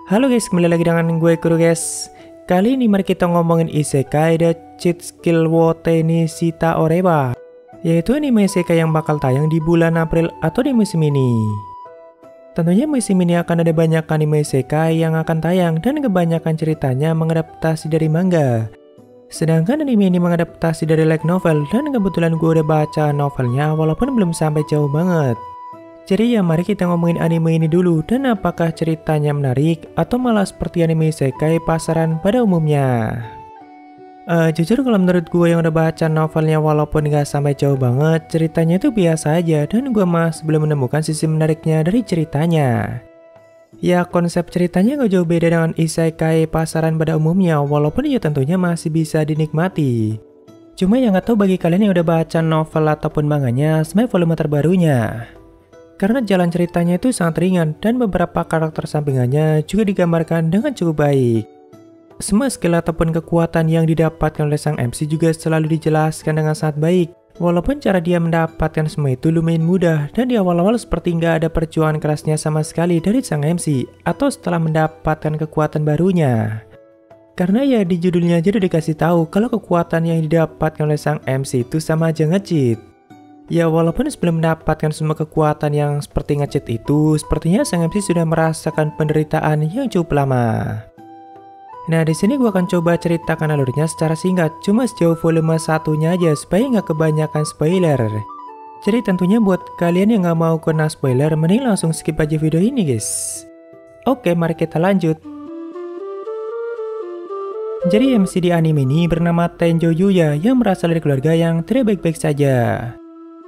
Halo guys, kembali lagi dengan gue Kuro guys. Kali ini mari kita ngomongin Isekai The Cheat Skill wo Tenishita Oreba, yaitu anime isekai yang bakal tayang di bulan April atau di musim ini. Tentunya musim ini akan ada banyak anime isekai yang akan tayang dan kebanyakan ceritanya mengadaptasi dari manga. Sedangkan anime ini mengadaptasi dari light novel dan kebetulan gue udah baca novelnya walaupun belum sampai jauh banget. Jadi ya mari kita ngomongin anime ini dulu dan apakah ceritanya menarik atau malah seperti anime isekai pasaran pada umumnya. Jujur kalau menurut gue yang udah baca novelnya walaupun gak sampai jauh banget, ceritanya itu biasa aja dan gue masih belum menemukan sisi menariknya dari ceritanya. Ya konsep ceritanya gak jauh beda dengan isekai pasaran pada umumnya walaupun ya tentunya masih bisa dinikmati. Cuma yang gak tahu bagi kalian yang udah baca novel ataupun manganya sampai volume terbarunya. Karena jalan ceritanya itu sangat ringan dan beberapa karakter sampingannya juga digambarkan dengan cukup baik. Semua skill ataupun kekuatan yang didapatkan oleh sang MC juga selalu dijelaskan dengan sangat baik. Walaupun cara dia mendapatkan semua itu lumayan mudah dan di awal-awal seperti nggak ada perjuangan kerasnya sama sekali dari sang MC atau setelah mendapatkan kekuatan barunya. Karena ya di judulnya aja udah dikasih tahu kalau kekuatan yang didapatkan oleh sang MC itu sama aja nge-cheat. Ya walaupun sebelum mendapatkan semua kekuatan yang seperti nge-cheat itu, sepertinya sang MC sudah merasakan penderitaan yang cukup lama. Nah di sini gue akan coba ceritakan alurnya secara singkat, cuma sejauh volume satunya aja supaya nggak kebanyakan spoiler. Jadi tentunya buat kalian yang nggak mau kena spoiler, mending langsung skip aja video ini guys. Oke mari kita lanjut. Jadi MC di anime ini bernama Tenjo Yuya yang berasal dari keluarga yang tidak baik-baik saja.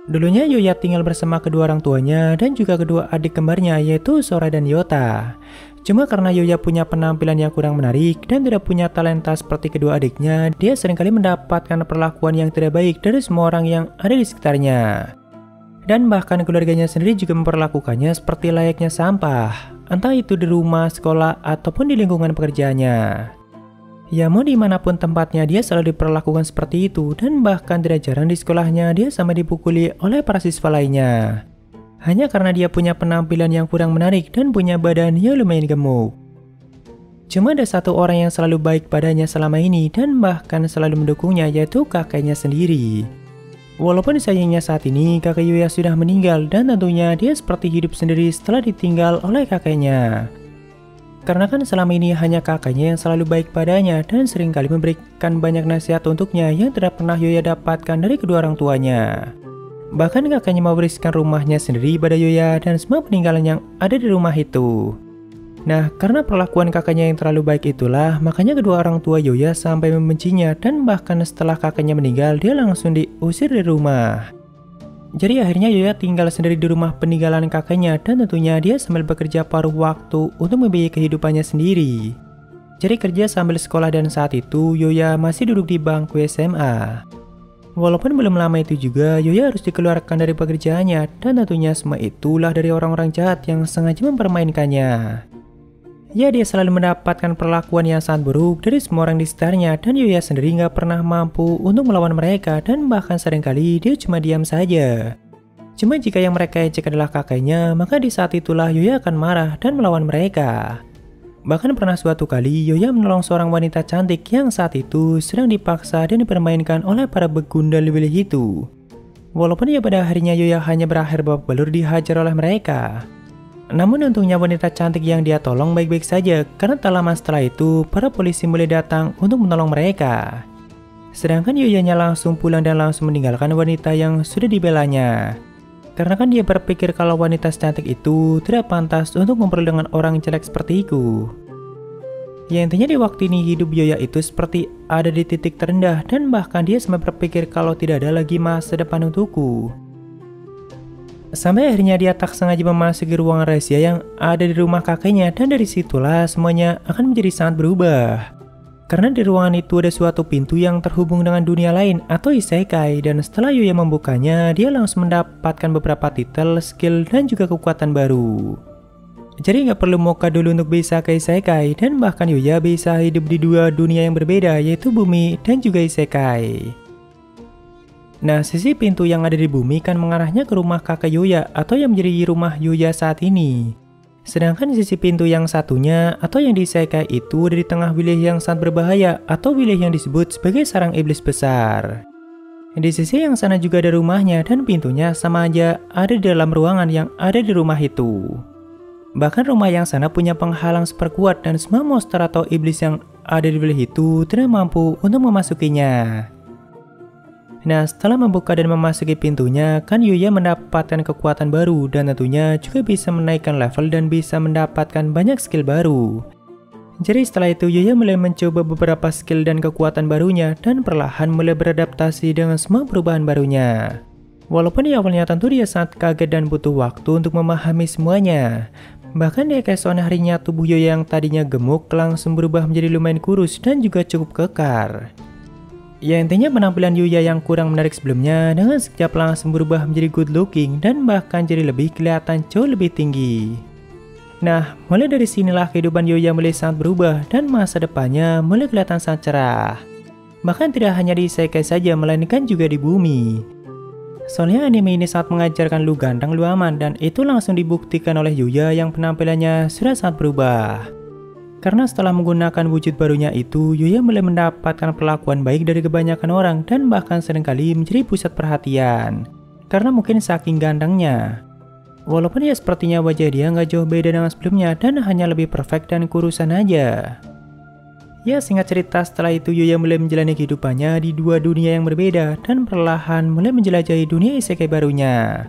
Dulunya Yuya tinggal bersama kedua orang tuanya dan juga kedua adik kembarnya yaitu Sora dan Yota. Cuma karena Yuya punya penampilan yang kurang menarik dan tidak punya talenta seperti kedua adiknya, dia seringkali mendapatkan perlakuan yang tidak baik dari semua orang yang ada di sekitarnya. Dan bahkan keluarganya sendiri juga memperlakukannya seperti layaknya sampah, entah itu di rumah, sekolah, ataupun di lingkungan pekerjaannya. Ya mau dimanapun tempatnya dia selalu diperlakukan seperti itu dan bahkan tidak jarang di sekolahnya dia sama dipukuli oleh para siswa lainnya. Hanya karena dia punya penampilan yang kurang menarik dan punya badan yang lumayan gemuk. Cuma ada satu orang yang selalu baik padanya selama ini dan bahkan selalu mendukungnya yaitu kakeknya sendiri. Walaupun sayangnya saat ini kakek Yuya sudah meninggal dan tentunya dia seperti hidup sendiri setelah ditinggal oleh kakeknya. Karena kan selama ini hanya kakaknya yang selalu baik padanya dan seringkali memberikan banyak nasihat untuknya yang tidak pernah Yuya dapatkan dari kedua orang tuanya. Bahkan kakaknya mewariskan rumahnya sendiri pada Yuya dan semua peninggalan yang ada di rumah itu. Nah, karena perlakuan kakaknya yang terlalu baik itulah, makanya kedua orang tua Yuya sampai membencinya dan bahkan setelah kakaknya meninggal dia langsung diusir dari rumah. Jadi akhirnya Yuya tinggal sendiri di rumah peninggalan kakeknya dan tentunya dia sambil bekerja paruh waktu untuk membiayai kehidupannya sendiri. Jadi kerja sambil sekolah dan saat itu Yuya masih duduk di bangku SMA. Walaupun belum lama itu juga Yuya harus dikeluarkan dari pekerjaannya dan tentunya semua itulah dari orang-orang jahat yang sengaja mempermainkannya. Ya dia selalu mendapatkan perlakuan yang sangat buruk dari semua orang di sekitarnya dan Yuya sendiri nggak pernah mampu untuk melawan mereka dan bahkan seringkali dia cuma diam saja. Cuma jika yang mereka ejek adalah kakeknya, maka di saat itulah Yuya akan marah dan melawan mereka. Bahkan pernah suatu kali Yuya menolong seorang wanita cantik yang saat itu sedang dipaksa dan dipermainkan oleh para begundal willy itu. Walaupun ya pada akhirnya Yuya hanya berakhir babak belur dihajar oleh mereka. Namun untungnya wanita cantik yang dia tolong baik-baik saja karena tak lama setelah itu para polisi mulai datang untuk menolong mereka. Sedangkan Yuyanya langsung pulang dan langsung meninggalkan wanita yang sudah dibelanya. Karena kan dia berpikir kalau wanita secantik itu tidak pantas untuk ngobrol dengan orang jelek seperti itu. Ya intinya di waktu ini hidup Yuya itu seperti ada di titik terendah dan bahkan dia sampai berpikir kalau tidak ada lagi masa depan untukku. Sampai akhirnya dia tak sengaja memasuki ruangan rahasia yang ada di rumah kakeknya dan dari situlah semuanya akan menjadi sangat berubah. Karena di ruangan itu ada suatu pintu yang terhubung dengan dunia lain atau isekai dan setelah Yuya membukanya dia langsung mendapatkan beberapa titel, skill dan juga kekuatan baru. Jadi nggak perlu moka dulu untuk bisa ke isekai dan bahkan Yuya bisa hidup di dua dunia yang berbeda yaitu bumi dan juga isekai. Nah, sisi pintu yang ada di bumi kan mengarahnya ke rumah kakek Yuya atau yang menjadi rumah Yuya saat ini. Sedangkan di sisi pintu yang satunya atau yang diisekai itu ada di tengah wilayah yang sangat berbahaya atau wilayah yang disebut sebagai sarang iblis besar. Di sisi yang sana juga ada rumahnya dan pintunya sama aja ada di dalam ruangan yang ada di rumah itu. Bahkan rumah yang sana punya penghalang super kuat dan semua monster atau iblis yang ada di wilayah itu tidak mampu untuk memasukinya. Nah, setelah membuka dan memasuki pintunya, kan Yuya mendapatkan kekuatan baru dan tentunya juga bisa menaikkan level dan bisa mendapatkan banyak skill baru. Jadi setelah itu Yuya mulai mencoba beberapa skill dan kekuatan barunya dan perlahan mulai beradaptasi dengan semua perubahan barunya. Walaupun di awalnya tentu dia sangat kaget dan butuh waktu untuk memahami semuanya. Bahkan di keesokan harinya tubuh Yuya yang tadinya gemuk langsung berubah menjadi lumayan kurus dan juga cukup kekar. Ya intinya penampilan Yuya yang kurang menarik sebelumnya dengan sekejap langsung berubah menjadi good looking dan bahkan jadi lebih kelihatan jauh lebih tinggi. Nah, mulai dari sinilah kehidupan Yuya mulai sangat berubah dan masa depannya mulai kelihatan sangat cerah. Bahkan tidak hanya di isekai saja melainkan juga di bumi. Soalnya anime ini sangat mengajarkan lu ganteng lu aman dan itu langsung dibuktikan oleh Yuya yang penampilannya sudah sangat berubah. Karena setelah menggunakan wujud barunya itu, Yuya mulai mendapatkan perlakuan baik dari kebanyakan orang dan bahkan seringkali menjadi pusat perhatian. Karena mungkin saking gantengnya. Walaupun ya sepertinya wajah dia nggak jauh beda dengan sebelumnya dan hanya lebih perfect dan kurusan aja. Ya singkat cerita setelah itu Yuya mulai menjalani kehidupannya di dua dunia yang berbeda dan perlahan mulai menjelajahi dunia isekai barunya.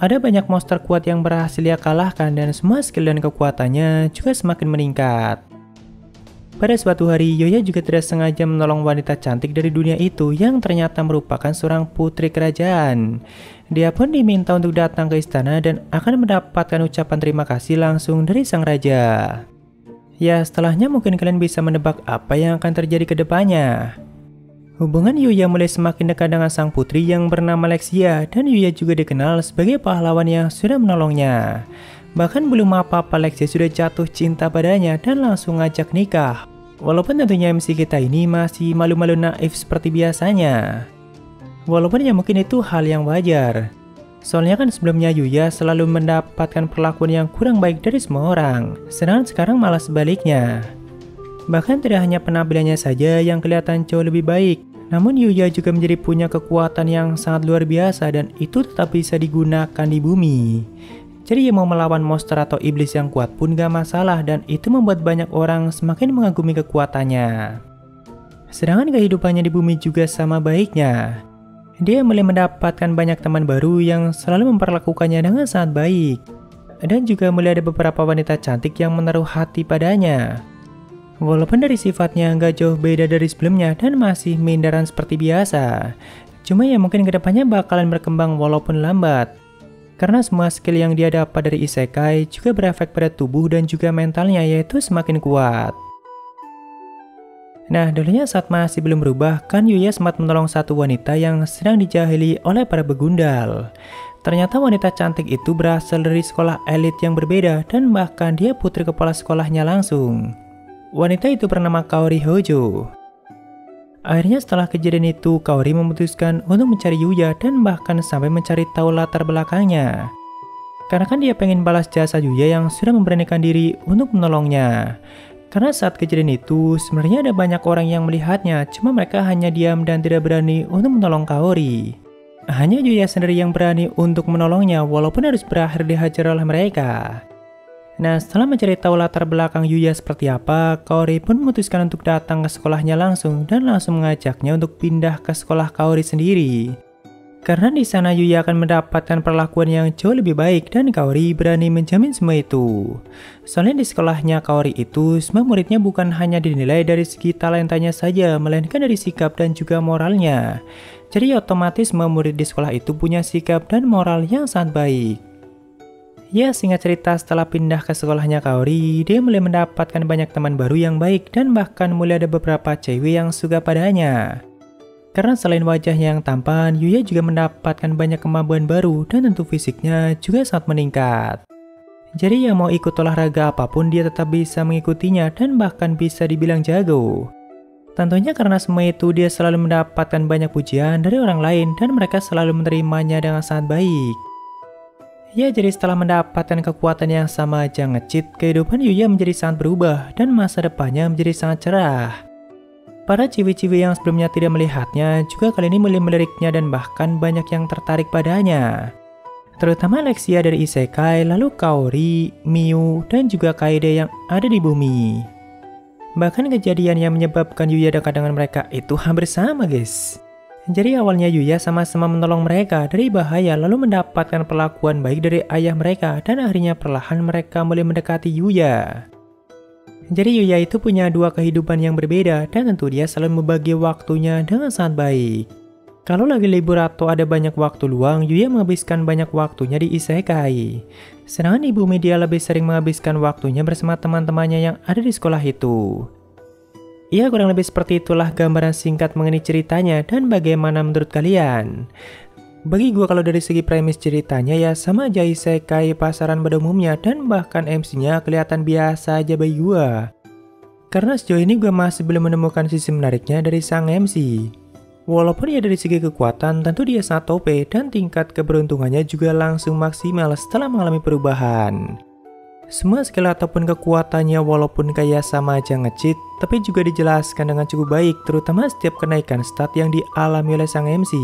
Ada banyak monster kuat yang berhasil dia kalahkan dan semua skill dan kekuatannya juga semakin meningkat. Pada suatu hari, Yuya juga tidak sengaja menolong wanita cantik dari dunia itu yang ternyata merupakan seorang putri kerajaan. Dia pun diminta untuk datang ke istana dan akan mendapatkan ucapan terima kasih langsung dari sang raja. Ya, setelahnya mungkin kalian bisa menebak apa yang akan terjadi ke depannya. Hubungan Yuya mulai semakin dekat dengan sang putri yang bernama Lexia dan Yuya juga dikenal sebagai pahlawan yang sudah menolongnya. Bahkan belum apa-apa Lexia sudah jatuh cinta padanya dan langsung ngajak nikah. Walaupun tentunya MC kita ini masih malu-malu naif seperti biasanya. Walaupun ya mungkin itu hal yang wajar. Soalnya kan sebelumnya Yuya selalu mendapatkan perlakuan yang kurang baik dari semua orang. Sedangkan sekarang malah sebaliknya. Bahkan tidak hanya penampilannya saja yang kelihatan jauh lebih baik. Namun Yuya juga menjadi punya kekuatan yang sangat luar biasa dan itu tetap bisa digunakan di bumi. Jadi ya mau melawan monster atau iblis yang kuat pun gak masalah dan itu membuat banyak orang semakin mengagumi kekuatannya. Sedangkan kehidupannya di bumi juga sama baiknya. Dia mulai mendapatkan banyak teman baru yang selalu memperlakukannya dengan sangat baik. Dan juga mulai ada beberapa wanita cantik yang menaruh hati padanya. Walaupun dari sifatnya nggak jauh beda dari sebelumnya dan masih mindaran seperti biasa. Cuma ya mungkin kedepannya bakalan berkembang walaupun lambat. Karena semua skill yang dia dapat dari isekai juga berefek pada tubuh dan juga mentalnya yaitu semakin kuat. Nah dulunya saat masih belum berubah kan Yuya sempat menolong satu wanita yang sedang dijahili oleh para begundal. Ternyata wanita cantik itu berasal dari sekolah elit yang berbeda dan bahkan dia putri kepala sekolahnya langsung. Wanita itu bernama Kaori Hojo. Akhirnya setelah kejadian itu, Kaori memutuskan untuk mencari Yuya dan bahkan sampai mencari tahu latar belakangnya. Karena kan dia pengen balas jasa Yuya yang sudah memberanikan diri untuk menolongnya. Karena saat kejadian itu, sebenarnya ada banyak orang yang melihatnya, cuma mereka hanya diam dan tidak berani untuk menolong Kaori. Hanya Yuya sendiri yang berani untuk menolongnya walaupun harus berakhir dihajar oleh mereka. Nah, setelah mencari tahu latar belakang Yuya seperti apa, Kaori pun memutuskan untuk datang ke sekolahnya langsung dan langsung mengajaknya untuk pindah ke sekolah Kaori sendiri. Karena di sana Yuya akan mendapatkan perlakuan yang jauh lebih baik dan Kaori berani menjamin semua itu. Soalnya di sekolahnya Kaori itu, semua muridnya bukan hanya dinilai dari segi talentanya saja, melainkan dari sikap dan juga moralnya. Jadi otomatis semua murid di sekolah itu punya sikap dan moral yang sangat baik. Ya, singkat cerita setelah pindah ke sekolahnya Kaori, dia mulai mendapatkan banyak teman baru yang baik dan bahkan mulai ada beberapa cewek yang suka padanya. Karena selain wajahnya yang tampan, Yuya juga mendapatkan banyak kemampuan baru dan tentu fisiknya juga sangat meningkat. Jadi yang mau ikut olahraga apapun dia tetap bisa mengikutinya dan bahkan bisa dibilang jago. Tentunya karena semua itu dia selalu mendapatkan banyak pujian dari orang lain dan mereka selalu menerimanya dengan sangat baik. Ya, jadi setelah mendapatkan kekuatan yang sama aja nge-cheat, kehidupan Yuya menjadi sangat berubah dan masa depannya menjadi sangat cerah. Para ciwi-ciwi yang sebelumnya tidak melihatnya juga kali ini mulai meliriknya dan bahkan banyak yang tertarik padanya. Terutama Lexia dari Isekai, lalu Kaori, Miu, dan juga Kaede yang ada di bumi. Bahkan kejadian yang menyebabkan Yuya dekat dengan mereka itu hampir sama, guys. Jadi awalnya Yuya sama-sama menolong mereka dari bahaya lalu mendapatkan perlakuan baik dari ayah mereka dan akhirnya perlahan mereka mulai mendekati Yuya. Jadi Yuya itu punya dua kehidupan yang berbeda dan tentu dia selalu membagi waktunya dengan sangat baik. Kalau lagi libur atau ada banyak waktu luang, Yuya menghabiskan banyak waktunya di Isekai. Sedangkan di bumi dia lebih sering menghabiskan waktunya bersama teman-temannya yang ada di sekolah itu. Ya, kurang lebih seperti itulah gambaran singkat mengenai ceritanya dan bagaimana menurut kalian. Bagi gue kalau dari segi premis ceritanya ya sama aja Isekai pasaran pada umumnya dan bahkan MC-nya kelihatan biasa aja bagi gue. Karena sejauh ini gue masih belum menemukan sisi menariknya dari sang MC. Walaupun ya dari segi kekuatan tentu dia sangat OP dan tingkat keberuntungannya juga langsung maksimal setelah mengalami perubahan. Semua skill ataupun kekuatannya walaupun kayak sama aja nge-cheat, tapi juga dijelaskan dengan cukup baik, terutama setiap kenaikan stat yang dialami oleh sang MC.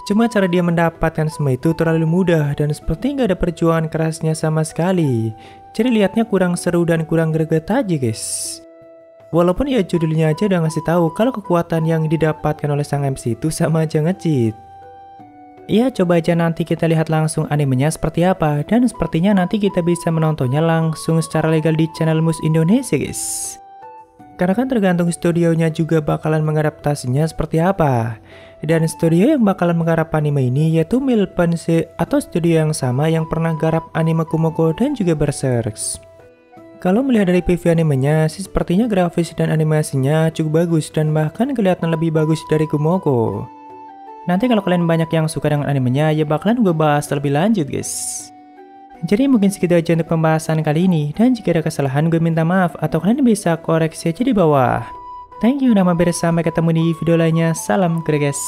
Cuma cara dia mendapatkan semua itu terlalu mudah dan seperti nggak ada perjuangan kerasnya sama sekali. Jadi lihatnya kurang seru dan kurang greget aja, guys. Walaupun ya judulnya aja udah ngasih tahu kalau kekuatan yang didapatkan oleh sang MC itu sama aja nge-cheat. Ya, coba aja nanti kita lihat langsung animenya seperti apa, dan sepertinya nanti kita bisa menontonnya langsung secara legal di channel Mus Indonesia, guys. Karena kan tergantung studionya juga bakalan mengadaptasinya seperti apa. Dan studio yang bakalan menggarap anime ini yaitu Milpense atau studio yang sama yang pernah garap anime Kumoko dan juga Berserk. Kalau melihat dari preview animenya sih sepertinya grafis dan animasinya cukup bagus dan bahkan kelihatan lebih bagus dari Kumoko. Nanti kalau kalian banyak yang suka dengan animenya, ya bakalan gue bahas lebih lanjut, guys. Jadi mungkin segitu aja untuk pembahasan kali ini, dan jika ada kesalahan gue minta maaf atau kalian bisa koreksi aja di bawah. Thank you, udah mampir, sampai ketemu di video lainnya. Salam guys.